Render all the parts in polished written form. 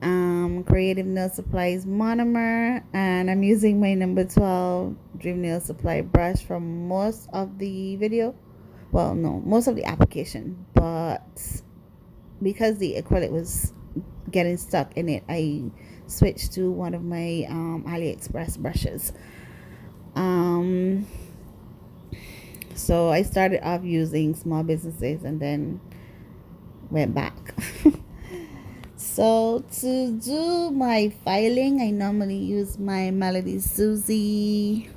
Creative Nail Supplies monomer, and I'm using my number 12 Dream Nail Supply brush for most of the video. Well, no, most of the application, but because the acrylic was getting stuck in it, I switched to one of my AliExpress brushes. So I started off using small businesses and then went back. So to do my filing, I normally use my Melody Susie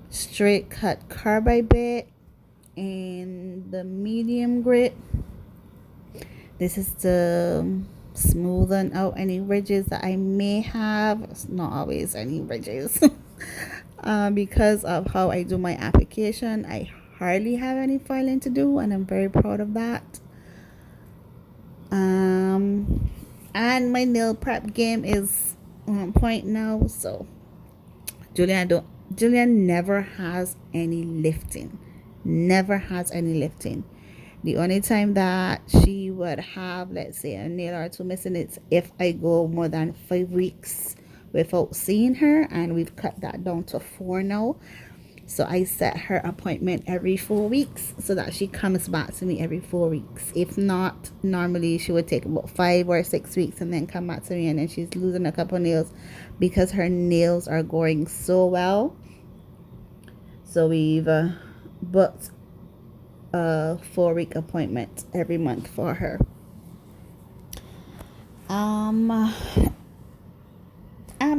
straight cut carbide bit in the medium grit. This is to smoothen out any ridges that I may have. It's not always any ridges. Because of how I do my application, I hardly have any filing to do, and I'm very proud of that. And my nail prep game is on point now. So Julian never has any lifting. Never has any lifting. The only time that she would have, let's say, a nail or two missing, is if I go more than 5 weeks without seeing her, and we've cut that down to 4 now. So I set her appointment every 4 weeks so that she comes back to me every 4 weeks. If not, normally she would take about 5 or 6 weeks and then come back to me, and then she's losing a couple nails because her nails are growing so well. So we've booked a 4-week appointment every month for her. I'm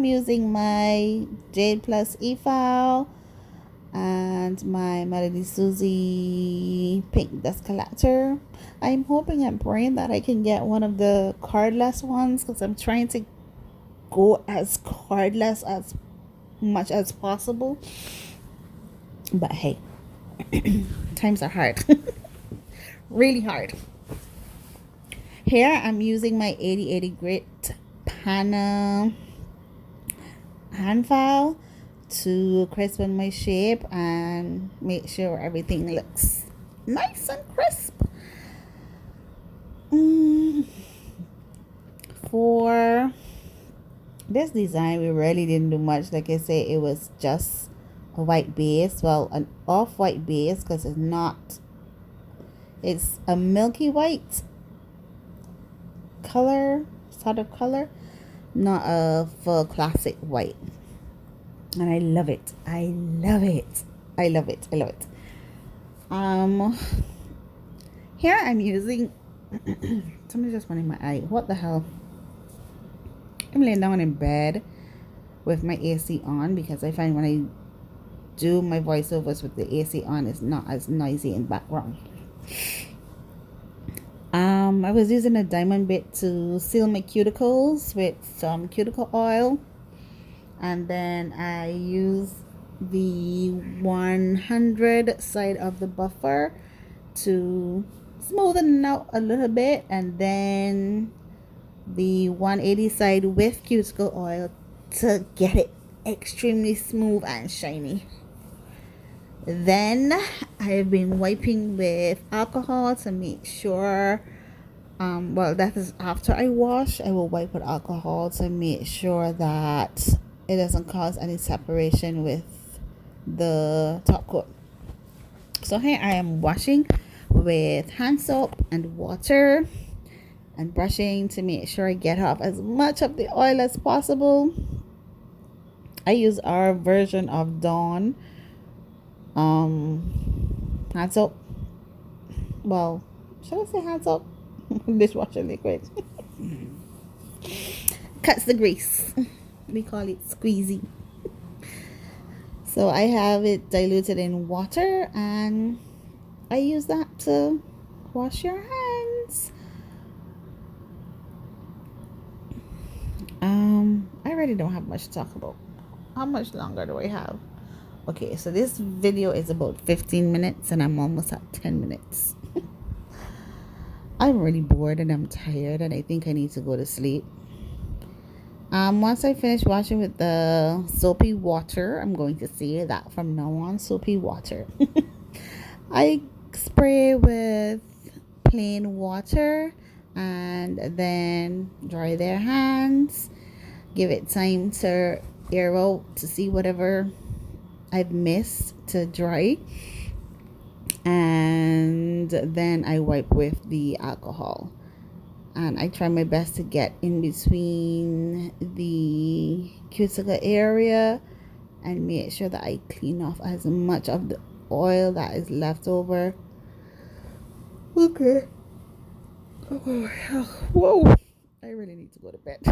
using my JadePlus Efile and my Melody Susie pink dust collector. I'm hoping and praying that I can get one of the cardless ones, because I'm trying to go as cardless as much as possible. But hey, times are hard. Really hard. Here I'm using my 8080 grit panel handfile to crispen my shape and make sure everything looks nice and crisp. For this design, we really didn't do much. Like I say, it was just a white base. Well, an off-white base, because it's a milky white color, sort of color, not a full classic white. And I love it. I love it. I love it. I love it. Here I'm using somebody just went in my eye. What the hell? I'm laying down in bed with my AC on, because I find when I do my voiceovers with the AC on, it's not as noisy in background. I was using a diamond bit to seal my cuticles with some cuticle oil, and then I use the 100 side of the buffer to smoothen out a little bit, and then the 180 side with cuticle oil to get it extremely smooth and shiny. Then I've been wiping with alcohol to make sure, well, that is after I wash. I will wipe with alcohol to make sure that it doesn't cause any separation with the top coat. So here I am washing with hand soap and water and brushing to make sure I get off as much of the oil as possible. I use our version of Dawn hand soap. Well, should I say hand soap? Dishwasher liquid. Cuts the grease. We call it squeezy. So I have it diluted in water, and I use that to wash your hands. I really don't have much to talk about. How much longer do I have? Okay, so this video is about 15 minutes and I'm almost at 10 minutes. I'm really bored and I'm tired and I think I need to go to sleep. Once I finish washing with the soapy water, I'm going to say that from now on, soapy water. I spray with plain water and then dry their hands, give it time to air out to see whatever I've missed to dry, and then I wipe with the alcohol. And I try my best to get in between the cuticle area and make sure that I clean off as much of the oil that is left over. Okay. Whoa. I really need to go to bed.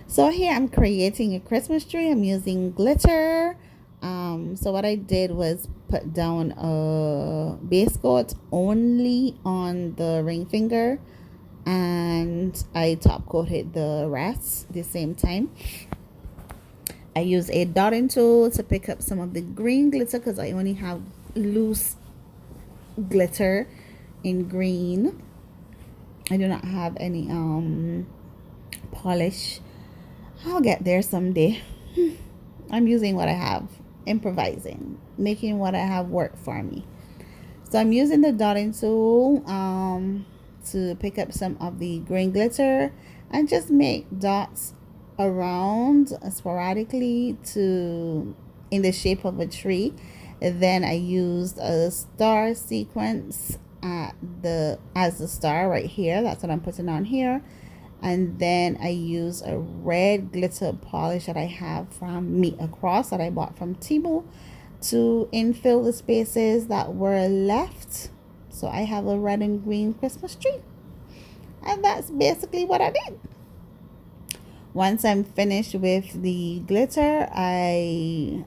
So here I'm creating a Christmas tree. I'm using glitter. So what I did was put down a base coat only on the ring finger, and I top coated the rest at the same time. I use a dotting tool to pick up some of the green glitter because I only have loose glitter in green. I do not have any polish. I'll get there someday. I'm using what I have, improvising, making what I have work for me. So I'm using the dotting tool to pick up some of the green glitter and just make dots around sporadically in the shape of a tree. And then I used a star sequence as the star right here. That's what I'm putting on here. And then I use a red glitter polish that I have from Meet Across that I bought from Temu to infill the spaces that were left. So I have a red and green Christmas tree. And that's basically what I did. Once I'm finished with the glitter, I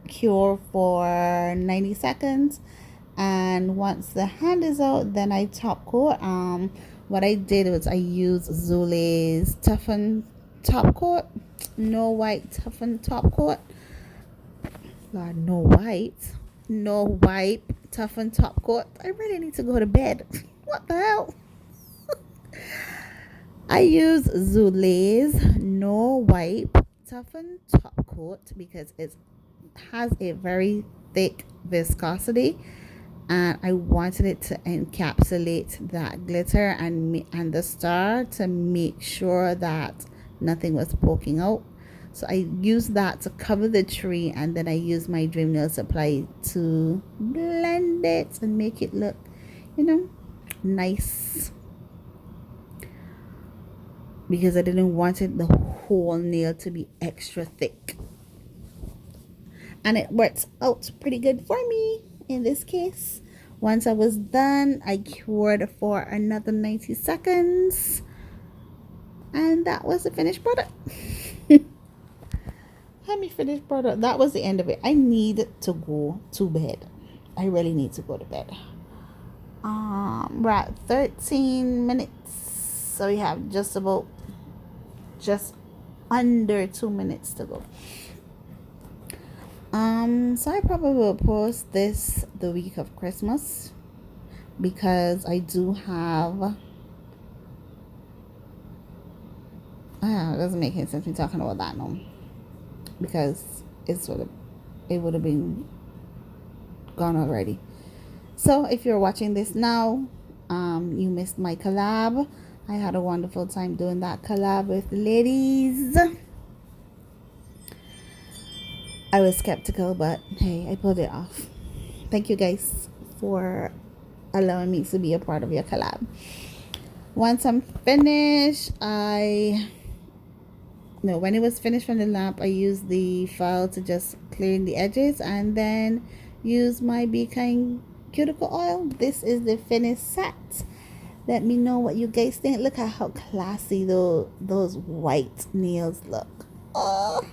cure for 90 seconds. And once the hand is out, then I top coat. What I did was I used Zule's Toughen Top Coat, NoWipe Toughen Top Coat. Lord, NoWipe Toughen Top Coat. I really need to go to bed. What the hell? I use Zule's NoWipe Toughen Top Coat because it has a very thick viscosity. And I wanted it to encapsulate that glitter and the star to make sure that nothing was poking out. So I used that to cover the tree, and then I used my DreamNailSupplies to blend it and make it look, nice. Because I didn't want the whole nail to be extra thick. And it worked out pretty good for me. In this case, once I was done, I cured for another 90 seconds, and that was the finished product. Finished product. That was the end of it. I need to go to bed. I really need to go to bed. We're at 13 minutes, so we have just under 2 minutes to go. So I probably will post this the week of Christmas because I do have it doesn't make any sense me talking about that now, because it would have been gone already. So if you're watching this now, you missed my collab. I had a wonderful time doing that collab with the ladies. I was skeptical, but hey, I pulled it off. Thank you guys for allowing me to be a part of your collab. Once I'm finished, when it was finished from the lamp, I used the file to just clean the edges and then use my Be Kind cuticle oil. This is the finished set. Let me know what you guys think. Look at how classy those white nails look. Oh,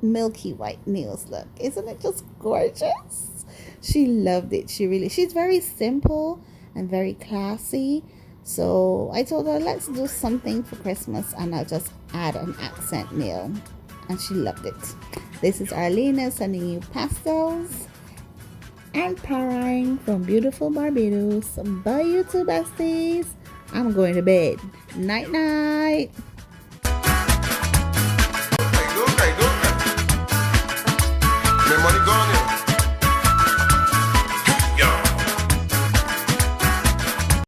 milky white nails look. Isn't it just gorgeous? She loved it. She's very simple and very classy. So I told her, let's do something for Christmas, and I'll just add an accent nail. And she loved it. This is Arlena sending you pastels and powering from beautiful Barbados. Bye, you two besties. I'm going to bed. Night night. My money gone.